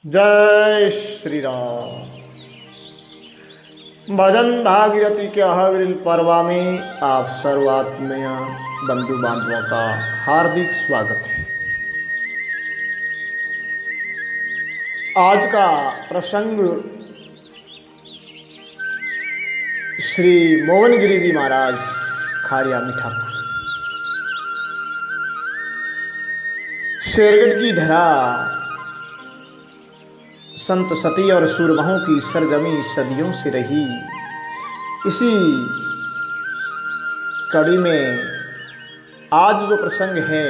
जय श्री राम। भजन भागीरथी के अहविल पर्वा में आप सर्वात्मीय बंधु बांधवों का हार्दिक स्वागत है। आज का प्रसंग श्री मोहन गिरी जी महाराज खारिया मीठापुर। शेरगढ़ की धरा संत सती और सूरमहों की सरजमी सदियों से रही। इसी कड़ी में आज जो प्रसंग है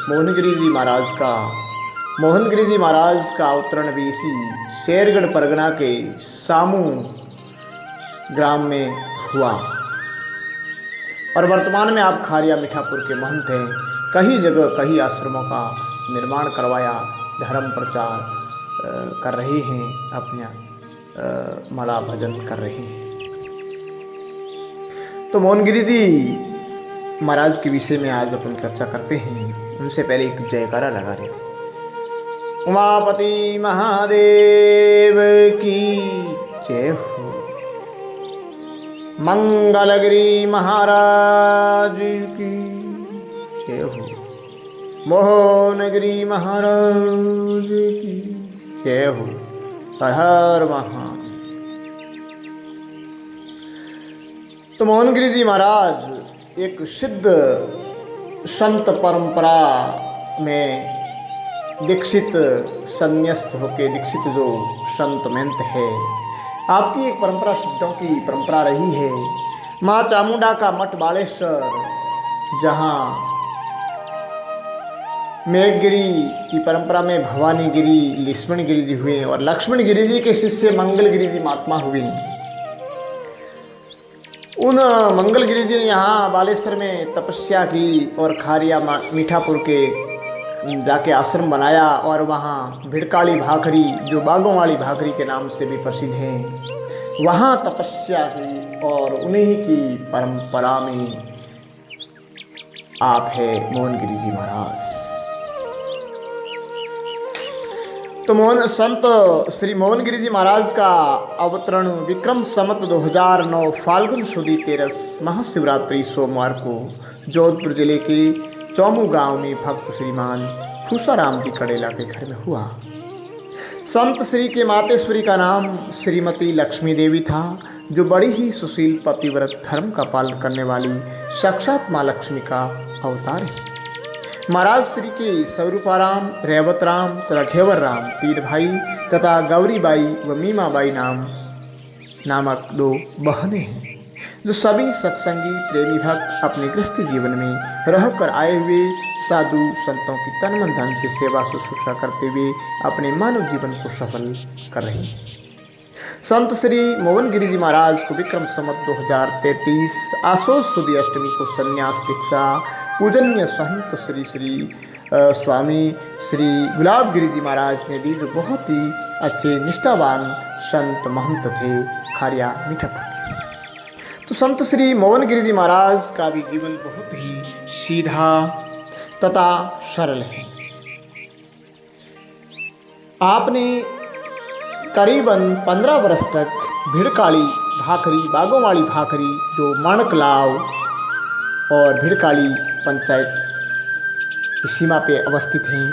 मोहनगिरी जी महाराज का, मोहनगिरी जी महाराज का अवतरण भी इसी शेरगढ़ परगना के सामू ग्राम में हुआ और वर्तमान में आप खारिया मीठापुर के महंत हैं। कई जगह कई आश्रमों का निर्माण करवाया, धर्म प्रचार कर रहे हैं, अपना मला भजन कर रहे हैं। तो मोहनगिरी जी महाराज के विषय में आज अपन चर्चा करते हैं। उनसे पहले एक जयकारा लगा रहे थे। उमापति महादेव की जय हो, मंगलगिरी महाराज की जय हो, मोहनगिरी महाराज की जय हो, हर हर महादेव। तो मोहनगिरी जी महाराज एक सिद्ध संत परंपरा में दीक्षित संन्यास्त होके दीक्षित जो संत महंत है, आपकी एक परंपरा सिद्धों की परंपरा रही है। माँ चामुंडा का मठ बालेश्वर, जहाँ मेघगिरी की परंपरा में भवानी गिरी, लक्ष्मण गिरी जी हुए और लक्ष्मण गिरी जी के शिष्य मंगलगिरी जी महात्मा हुए। उन मंगलगिरी जी ने यहाँ बालेश्वर में तपस्या की और खारिया मीठापुर के जाके आश्रम बनाया और वहाँ भिड़काली भाखरी, जो बागों वाली भाखरी के नाम से भी प्रसिद्ध हैं, वहाँ तपस्या की और उन्हीं की परंपरा में आप है मोहनगिरी जी महाराज। तो संत श्री मोहनगिरी जी महाराज का अवतरण विक्रम संवत 2009 फाल्गुन सुदी 13 महाशिवरात्रि सोमवार को जोधपुर जिले के चौमू गांव में भक्त श्रीमान फूसाराम जी कड़ेला के घर में हुआ। संत श्री के मातेश्वरी का नाम श्रीमती लक्ष्मी देवी था, जो बड़ी ही सुशील पतिव्रत धर्म का पालन करने वाली साक्षात माँ लक्ष्मी का अवतार है। महाराज श्री के स्वरूपाराम, रेवतराम तथा घेवर राम तीन भाई तथा गौरीबाई व मीमाबाई नामक दो बहनें हैं, जो सभी सत्संगी प्रेमी भक्त अपने गृहस्थी जीवन में रहकर आए हुए साधु संतों की तन मन धन से सेवा शुश्रूषा करते हुए अपने मानव जीवन को सफल कर रहे हैं। संत श्री मोहनगिरी जी महाराज को विक्रम संवत 2033 आशोज सुदी अष्टमी को संन्यास दीक्षा पूजनीय संत श्री स्वामी श्री गुलाब गिरी जी महाराज ने दी, जो बहुत ही अच्छे निष्ठावान संत महंत थे खारिया मीठापुर। तो संत श्री मोहनगिरी जी महाराज का भी जीवन बहुत ही सीधा तथा सरल है। आपने करीबन 15 वर्ष तक भिड़काली भाखरी, बागों वाली भाखरी, जो माणकलाव और भिड़काली पंचायत की सीमा पे अवस्थित हैं।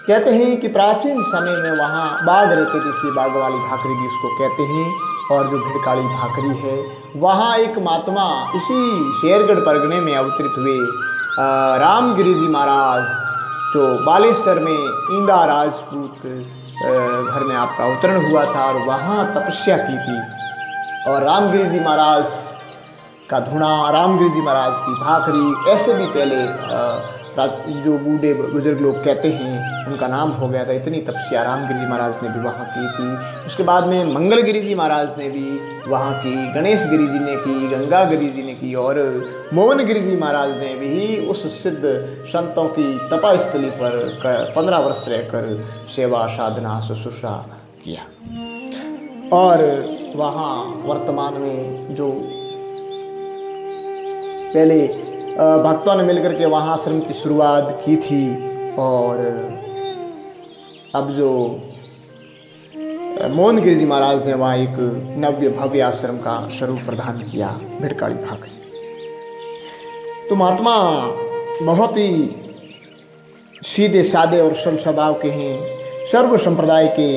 कहते हैं कि प्राचीन समय में वहाँ बाघ रहते थे, इसलिए बाघ वाली भाखरी भी उसको कहते हैं। और जो भिड़काली भाखरी है, वहाँ एक महात्मा इसी शेरगढ़ परगने में अवतरित हुए रामगिरी जी महाराज, जो बालेश्वर में इंदा राजपूत घर में आपका अवतरण हुआ था और वहाँ तपस्या की थी। और रामगिरी जी महाराज का धुना, रामगिरी जी महाराज की भाखरी, ऐसे भी पहले जो बूढ़े बुजुर्ग लोग कहते हैं उनका नाम हो गया था। इतनी तपस्या रामगिरी जी महाराज ने भी वहाँ की थी। उसके बाद में मंगलगिरी जी महाराज ने भी वहाँ की, गणेश गिरी जी ने की, गंगा गिरी जी ने की और मोहनगिरी जी महाराज ने भी उस सिद्ध संतों की तपास्थली पर 15 वर्ष रहकर सेवा साधना शुश्रूषा किया। और वहाँ वर्तमान में जो पहले भक्तों ने मिलकर के वहाँ आश्रम की शुरुआत की थी और अब जो मोहनगिरी जी महाराज ने वहाँ एक नव्य भव्य आश्रम का स्वरूप प्रदान किया, भिड़काड़ी भाकरी। तो महात्मा बहुत ही सीधे सादे और सरल स्वभाव के हैं। सर्व संप्रदाय के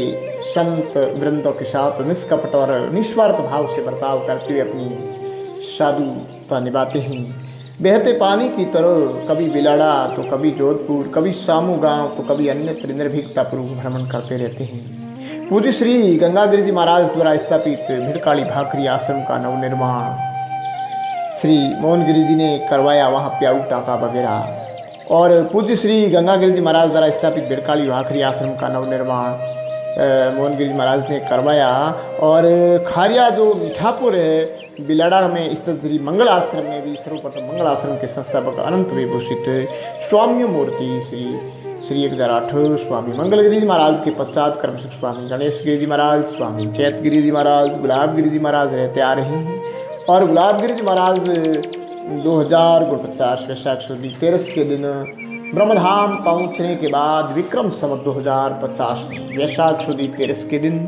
संत वृंदों के साथ निष्कपट और निस्वार्थ भाव से बर्ताव करते हुए अपनी साधुता निभाते हैं। बहते पानी की तरह कभी बिलाड़ा तो कभी जोधपुर, कभी सामू गांव तो कभी अन्यत्र निर्भीकतापूर्वक भ्रमण करते रहते हैं। पूज्य श्री गंगागिरी जी महाराज द्वारा स्थापित भिड़काड़ी भाकरी आश्रम का नवनिर्माण श्री मोहनगिरी जी ने करवाया, वहाँ प्याऊ टाका वगैरह। और पूज्य श्री गंगागिरी जी महाराज द्वारा स्थापित भिड़काड़ी भाकरी आश्रम का नवनिर्माण मोहनगिरी जी महाराज ने करवाया। और खारिया जो मीठापुर है बिलाड़ा में स्थित श्री मंगल आश्रम में भी सर्वप्रथम मंगल आश्रम के संस्थापक अनंत विभूषित स्वामी मूर्ति श्री 1008 स्वामी मंगलगिरी जी महाराज के पश्चात क्रमशः स्वामी गणेश गिरी जी महाराज, स्वामी चैतगिरी जी महाराज, गुलाब गिरी जी महाराज रहते आ रहे हैं। और गुलाब गिरी जी महाराज 2050 वैशाख शुद्ध 13 के दिन ब्रह्मधाम पहुँचने के बाद विक्रम संवत 2050 में वैशाख शुद्ध 13 के दिन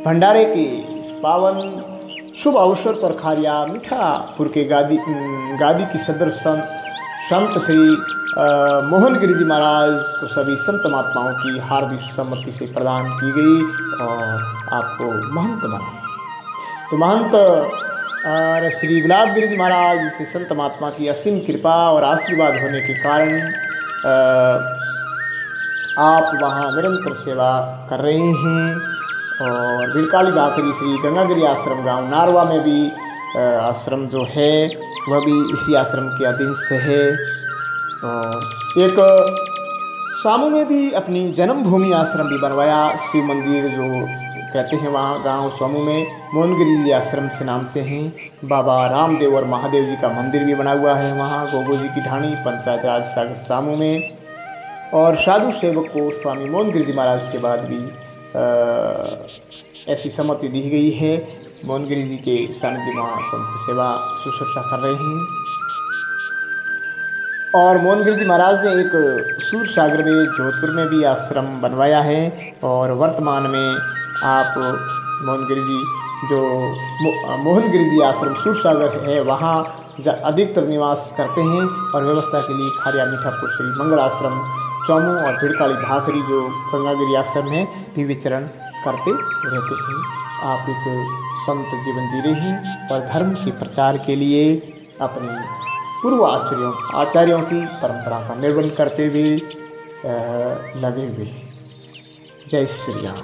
भंडारे के पावन शुभ अवसर पर खारिया मीठापुर के गादी की सदर संत श्री मोहनगिरी जी महाराज को सभी संत महात्माओं की हार्दिक सम्मति से प्रदान की गई और आपको महंत बना। तो महंत और श्री गुलाब गिरी जी महाराज से संत महात्मा की असीम कृपा और आशीर्वाद होने के कारण आप वहाँ निरंतर सेवा कर रहे हैं। और भिड़काड़ी भाकरी श्री गंगागिरी आश्रम गांव नारवा में भी आश्रम जो है वह भी इसी आश्रम के अधीनस्थ है। और एक सामू में भी अपनी जन्मभूमि आश्रम भी बनवाया, शिव मंदिर जो कहते हैं वहाँ गांव सामू में मोहनगिरी जी आश्रम से नाम से हैं। बाबा रामदेव और महादेव जी का मंदिर भी बना हुआ है वहाँ गोगो जी की ढाणी पंचायत राज सागर सामू में। और साधु सेवक को स्वामी मोहनगिरी जी महाराज के बाद भी ऐसी सम्मति दी गई है। मोहनगिरी जी के सानिध्य में संत सेवा शुश्रूषा कर रहे हैं। और मोहनगिरी जी महाराज ने एक सूर सागर में जोधपुर में भी आश्रम बनवाया है। और वर्तमान में आप मोहनगिरी जी जो मोहनगिरी जी आश्रम सूर सागर है वहाँ अधिकतर निवास करते हैं। और व्यवस्था के लिए खारिया मीठापुर श्री मंगल आश्रम चौमू और भिड़काड़ी भाकरी जो गंगागिरी आश्रम है भी विचरण करते रहते हैं। आप एक संत जीवन जी रहे हैं और धर्म के प्रचार के लिए अपने पूर्व आचार्यों की परंपरा का निर्वहन करते हुए लगे हुए। जय श्री राम।